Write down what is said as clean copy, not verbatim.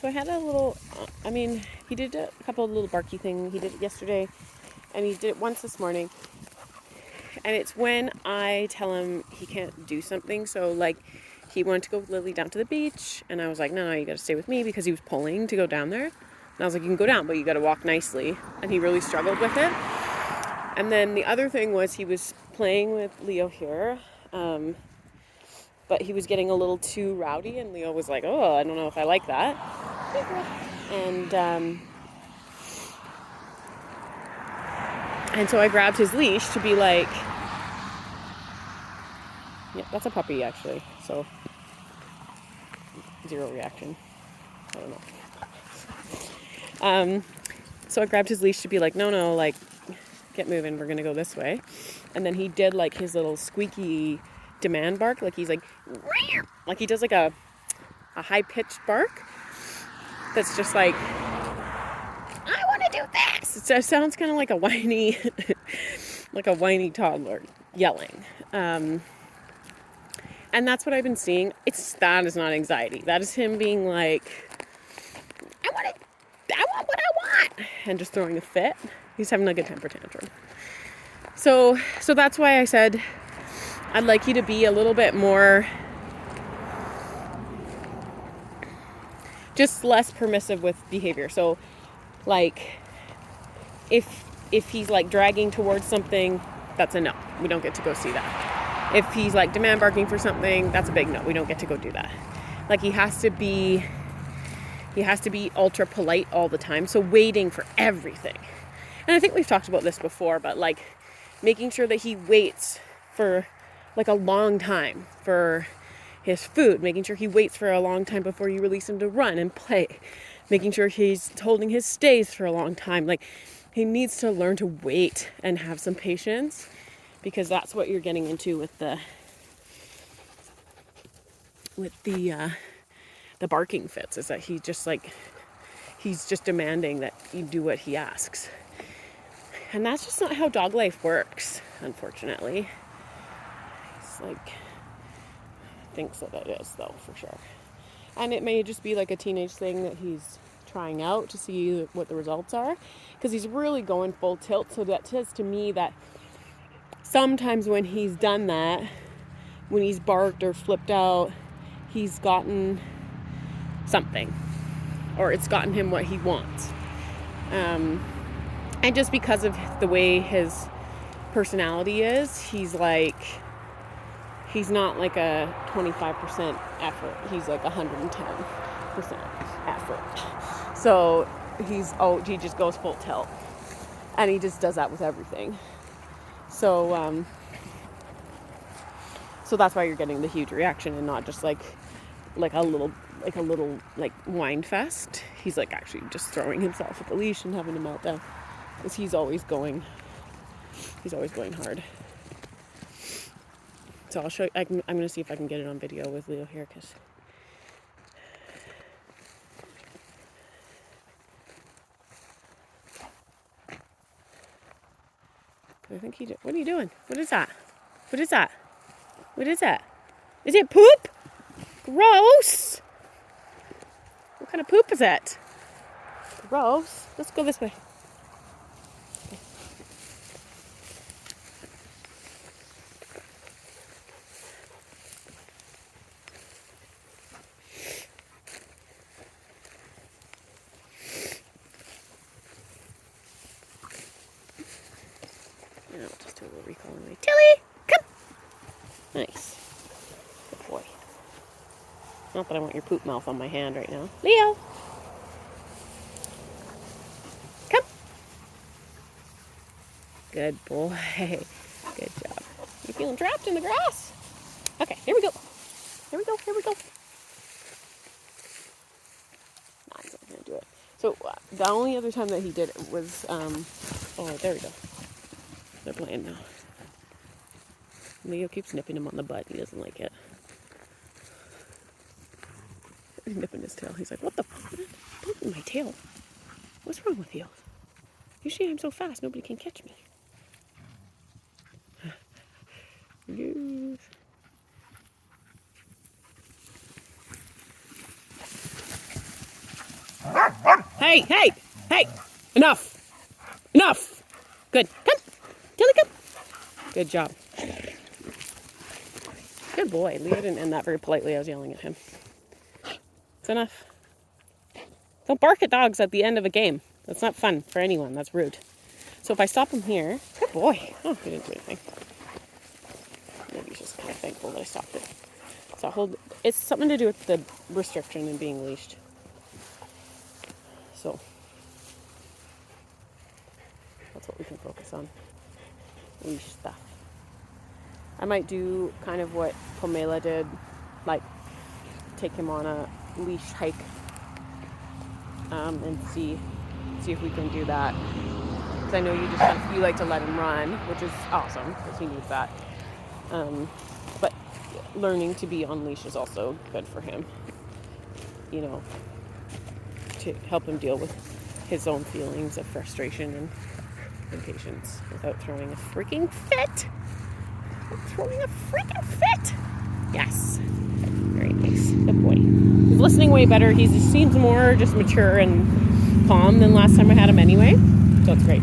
So I had a little, he did a couple of little barky things. He did it yesterday, and he did it once this morning. And it's when I tell him he can't do something. So, like, he wanted to go with Lily down to the beach, and I was like, no, you got to stay with me, because he was pulling to go down there. And I was like, you can go down, but you got to walk nicely. And he really struggled with it. And then the other thing was he was playing with Leo here, but he was getting a little too rowdy, and Leo was like, oh, I don't know if I like that. And so I grabbed his leash to be like, yeah, that's a puppy, actually. So, zero reaction. I don't know. So I grabbed his leash to be like, no, like, get moving. We're going to go this way. And then he did, like, his little squeaky demand bark. Like, he's like he does, like, a high-pitched bark. That's just like, I want to do this. It sounds kind of like a whiny, like a whiny toddler yelling. And that's what I've been seeing. That is not anxiety. That is him being like, I want what I want, and just throwing a fit. He's having like a temper tantrum. So that's why I said I'd like you to be a little bit more, just less permissive with behavior. So, like, if he's like dragging towards something, that's a no. We don't get to go see that. If he's like demand barking for something, that's a big no. We don't get to go do that. Like, he has to be ultra polite all the time. So waiting for everything. And I think we've talked about this before, but like making sure that he waits for like a long time for his food, making sure he waits for a long time before you release him to run and play, making sure he's holding his stays for a long time. Like, he needs to learn to wait and have some patience, because that's what you're getting into with the barking fits, is that he's just demanding that you do what he asks. And that's just not how dog life works, unfortunately. He's like, thinks that it is, though, for sure. And it may just be like a teenage thing that he's trying out to see what the results are, because he's really going full tilt. So that says to me that sometimes when he's done that, when he's barked or flipped out, he's gotten something, or it's gotten him what he wants. And just because of the way his personality is, he's not like a 25% effort. He's like 110% effort. So he just goes full tilt. And he just does that with everything. So that's why you're getting the huge reaction, and not just like a little whine fest. He's like actually just throwing himself at the leash and having a meltdown, because he's always going hard. So I'll show you. I'm going to see if I can get it on video with Leo here, because I think he did. What are you doing? What is that? What is that? What is that? Is it poop? Gross! What kind of poop is it? Gross. Let's go this way. I'll just do a little recall anyway. Tilly, come! Nice. Good boy. Not that I want your poop mouth on my hand right now. Leo! Come! Good boy. Good job. You feeling trapped in the grass? Okay, here we go. Here we go. Nah, he's not going to do it. So, the only other time that he did it was, oh, there we go. They're playing now. Leo keeps nipping him on the butt. He doesn't like it. He's nipping his tail. He's like, what the fuck? Don't nip my tail. What's wrong with you? Usually I'm so fast, nobody can catch me. Yes. Hey, hey, hey. Enough. Enough. Good. Come. Tilly, come. Good job. Good boy. Leo didn't end that very politely. I was yelling at him. It's enough. Don't bark at dogs at the end of a game. That's not fun for anyone. That's rude. So if I stop him here, good boy. Oh, he didn't do anything. Maybe he's just kind of thankful that I stopped it. So it's something to do with the restriction and being leashed. So that's what we can focus on. Leash stuff. I might do kind of what Pomela did, like take him on a leash hike, and see if we can do that. Because I know you like to let him run, which is awesome because he needs that. But learning to be on leash is also good for him. You know, to help him deal with his own feelings of frustration and impatience without throwing a freaking fit. Yes. Very nice. Good boy. He's listening way better. He seems more just mature and calm than last time I had him anyway. So it's great.